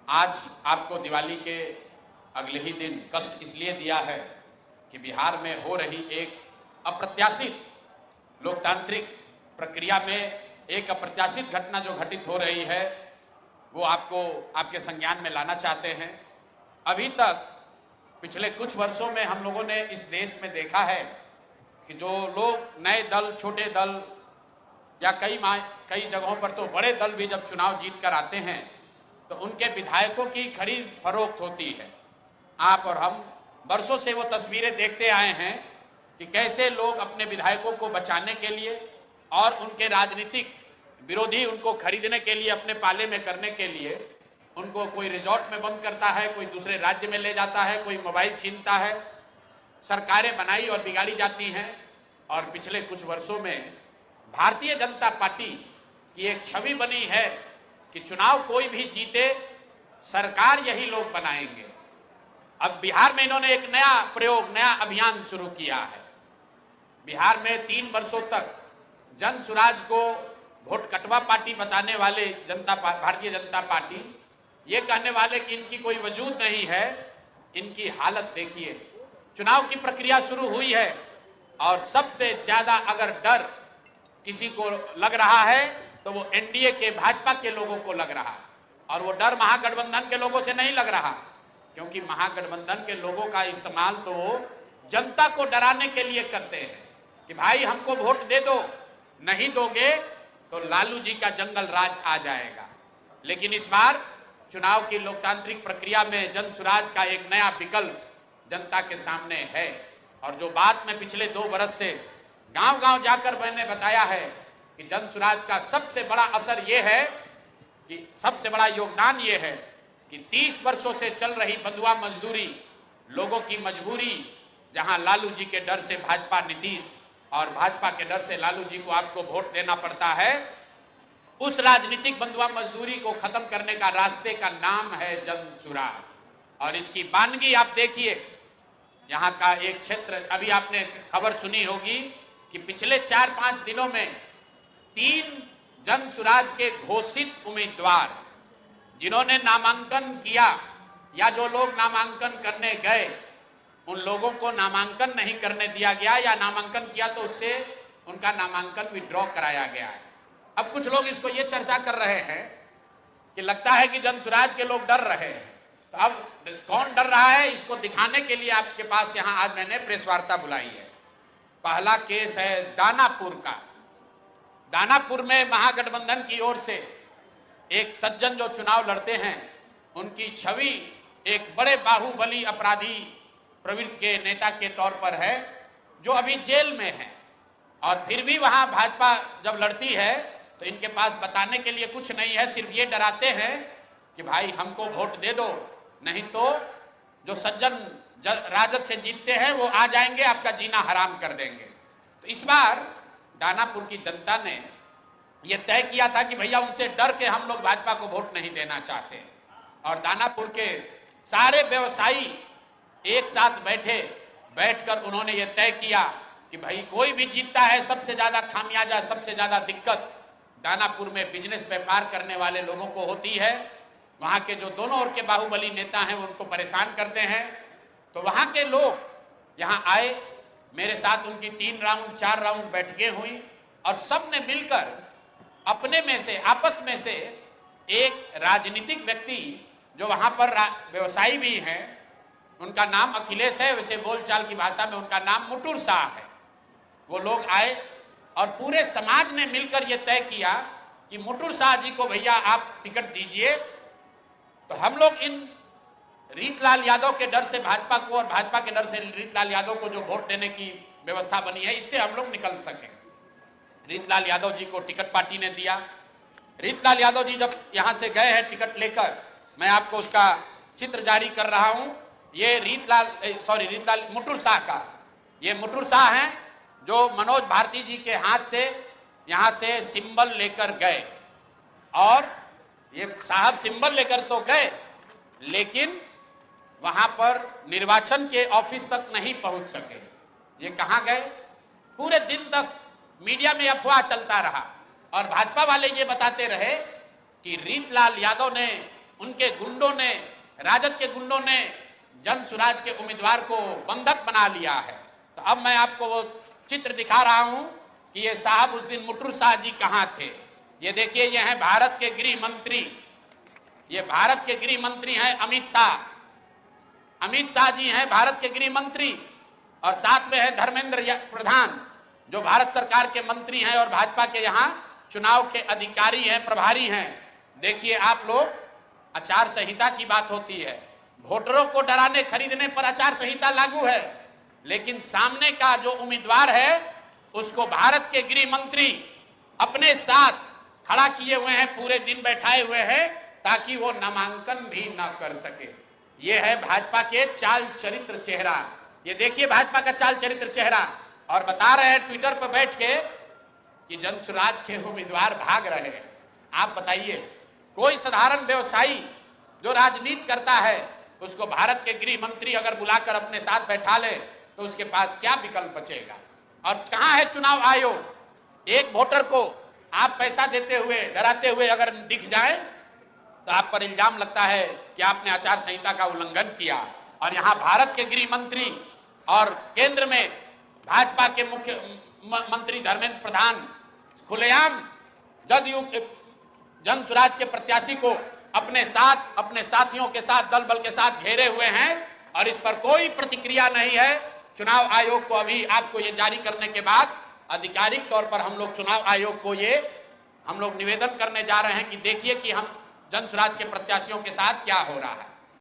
आज आपको दिवाली के अगले ही दिन कष्ट इसलिए दिया है कि बिहार में हो रही एक अप्रत्याशित लोकतांत्रिक प्रक्रिया में एक अप्रत्याशित घटना जो घटित हो रही है वो आपको आपके संज्ञान में लाना चाहते हैं। अभी तक पिछले कुछ वर्षों में हम लोगों ने इस देश में देखा है कि जो लोग नए दल, छोटे दल या कई जगहों पर तो बड़े दल भी जब चुनाव जीत कर आते हैं तो उनके विधायकों की खरीद फरोख्त होती है। आप और हम वर्षों से वो तस्वीरें देखते आए हैं कि कैसे लोग अपने विधायकों को बचाने के लिए और उनके राजनीतिक विरोधी उनको खरीदने के लिए, अपने पाले में करने के लिए उनको कोई रिजॉर्ट में बंद करता है, कोई दूसरे राज्य में ले जाता है, कोई मोबाइल छीनता है। सरकारें बनाई और बिगाड़ी जाती हैं। और पिछले कुछ वर्षों में भारतीय जनता पार्टी की एक छवि बनी है कि चुनाव कोई भी जीते, सरकार यही लोग बनाएंगे। अब बिहार में इन्होंने एक नया प्रयोग, नया अभियान शुरू किया है। बिहार में 3 वर्षों तक जन सुराज को वोट कटवा पार्टी बताने वाले भारतीय जनता पार्टी ये कहने वाले कि इनकी कोई वजूद नहीं है। इनकी हालत देखिए। चुनाव की प्रक्रिया शुरू हुई है और सबसे ज्यादा अगर डर किसी को लग रहा है तो वो एनडीए के, भाजपा के लोगों को लग रहा है। और वो डर महागठबंधन के लोगों से नहीं लग रहा, क्योंकि महागठबंधन के लोगों का इस्तेमाल तो जनता को डराने के लिए करते हैं कि भाई हमको वोट दे दो, नहीं दोगे तो लालू जी का जंगल राज आ जाएगा। लेकिन इस बार चुनाव की लोकतांत्रिक प्रक्रिया में जन सुराज का एक नया विकल्प जनता के सामने है। और जो बात मैं पिछले 2 बरस से गांव-गांव जाकर मैंने बताया है कि जन सुराज का सबसे बड़ा असर यह है कि सबसे बड़ा योगदान यह है कि 30 वर्षों से चल रही बंधुआ मजदूरी, लोगों की मजबूरी, जहां लालू जी के डर से भाजपा नीतीश और भाजपा के डर से लालू जी को आपको वोट देना पड़ता है, उस राजनीतिक बंधुआ मजदूरी को खत्म करने का रास्ते का नाम है जन सुराज। और इसकी वानगी आप देखिए। यहाँ का एक क्षेत्र, अभी आपने खबर सुनी होगी कि पिछले 4-5 दिनों में 3 जन सुराज के घोषित उम्मीदवार जिन्होंने नामांकन किया या जो लोग नामांकन करने गए, उन लोगों को नामांकन नहीं करने दिया गया, या नामांकन किया तो उससे उनका नामांकन विड्रॉ कराया गया है। अब कुछ लोग इसको ये चर्चा कर रहे हैं कि लगता है कि जन सुराज के लोग डर रहे हैं। तो अब कौन डर रहा है, इसको दिखाने के लिए आपके पास यहाँ आज मैंने प्रेस वार्ता बुलाई है। पहला केस है दानापुर का। दानापुर में महागठबंधन की ओर से एक सज्जन जो चुनाव लड़ते हैं, उनकी छवि एक बड़े बाहुबली अपराधी प्रवृत्ति के नेता के तौर पर है, जो अभी जेल में है। और फिर भी वहां भाजपा जब लड़ती है तो इनके पास बताने के लिए कुछ नहीं है, सिर्फ ये डराते हैं कि भाई हमको वोट दे दो, नहीं तो जो सज्जन राजद से जीतते हैं वो आ जाएंगे, आपका जीना हराम कर देंगे। तो इस बार दानापुर की जनता ने यह तय किया था कि भैया उनसे डर के हम लोग भाजपा को वोट नहीं देना चाहते। और दानापुर के सारे व्यवसायी एक साथ बैठकर उन्होंने ये तय किया कि भाई कोई भी जीतता है, सबसे ज्यादा खामियाजा, सबसे ज्यादा दिक्कत दानापुर में बिजनेस व्यापार करने वाले लोगों को होती है। वहां के जो दोनों ओर के बाहुबली नेता हैं उनको परेशान करते हैं। तो वहां के लोग यहाँ आए, मेरे साथ उनकी 3 राउंड 4 राउंड बैठकें हुई और सबने मिलकर अपने में से, आपस में से एक राजनीतिक व्यक्ति जो वहां पर व्यवसायी भी हैं, उनका नाम अखिलेश है, वैसे बोलचाल की भाषा में उनका नाम मुटुर शाह है। वो लोग आए और पूरे समाज ने मिलकर यह तय किया कि मुटुर शाह जी को भैया आप टिकट दीजिए। तो हम लोग इन रीतलाल यादव के डर से भाजपा को और भाजपा के डर से रीतलाल यादव को जो वोट देने की व्यवस्था बनी है, इससे हम लोग निकल सके। रीतलाल यादव जी को टिकट पार्टी ने दिया। रीतलाल यादव जी जब यहां से गए हैं टिकट लेकर, मैं आपको उसका चित्र जारी कर रहा हूं। ये मुटुर शाह का, ये मुटुर शाह हैं जो मनोज भारती जी के हाथ से यहां से सिंबल लेकर गए। और ये साहब सिंबल लेकर तो गए, लेकिन वहां पर निर्वाचन के ऑफिस तक नहीं पहुंच सके। ये कहां गए? पूरे दिन तक मीडिया में अफवाह चलता रहा और भाजपा वाले ये बताते रहे कि रीतलाल यादव ने उनके गुंडों ने, राजद के गुंडों ने जन सुराज के उम्मीदवार को बंधक बना लिया है। तो अब मैं आपको वो चित्र दिखा रहा हूं कि ये साहब उस दिन मुटरू शाह जी कहां थे। ये देखिए, ये हैं भारत के गृह मंत्री, ये भारत के गृह मंत्री हैं अमित शाह। अमित शाह जी हैं भारत के गृह मंत्री, और साथ में है धर्मेंद्र प्रधान जो भारत सरकार के मंत्री हैं और भाजपा के यहाँ चुनाव के अधिकारी हैं, प्रभारी हैं। देखिए आप लोग, आचार संहिता की बात होती है, वोटरों को डराने खरीदने पर आचार संहिता लागू है, लेकिन सामने का जो उम्मीदवार है उसको भारत के गृह मंत्री अपने साथ खड़ा किए हुए हैं, पूरे दिन बैठाए हुए हैं ताकि वो नामांकन भी ना कर सके। ये है भाजपा के चाल चरित्र चेहरा। ये देखिए भाजपा का चाल चरित्र चेहरा, और बता रहे हैं ट्विटर पर बैठ के कि जनसुराज के उम्मीदवार भाग रहे हैं। आप बताइए, कोई साधारण व्यवसायी जो राजनीति करता है उसको भारत के गृह मंत्री अगर बुलाकर अपने साथ बैठा ले तो उसके पास क्या विकल्प बचेगा। और कहां है चुनाव आयोग? एक वोटर को आप पैसा देते हुए, डराते हुए अगर दिख जाए तो आप पर इल्जाम लगता है कि आपने आचार संहिता का उल्लंघन किया। और यहां भारत के गृह मंत्री और केंद्र में भाजपा के मुख्य मंत्री धर्मेंद्र प्रधान खुलेआम जदयू जन सुराज के प्रत्याशी को अपने साथ, अपने साथियों के साथ, दल बल के साथ घेरे हुए हैं, और इस पर कोई प्रतिक्रिया नहीं है। चुनाव आयोग को अभी आपको ये जारी करने के बाद आधिकारिक तौर पर हम लोग चुनाव आयोग को ये हम लोग निवेदन करने जा रहे हैं कि देखिए कि हम जन सुराज के प्रत्याशियों के साथ क्या हो रहा है।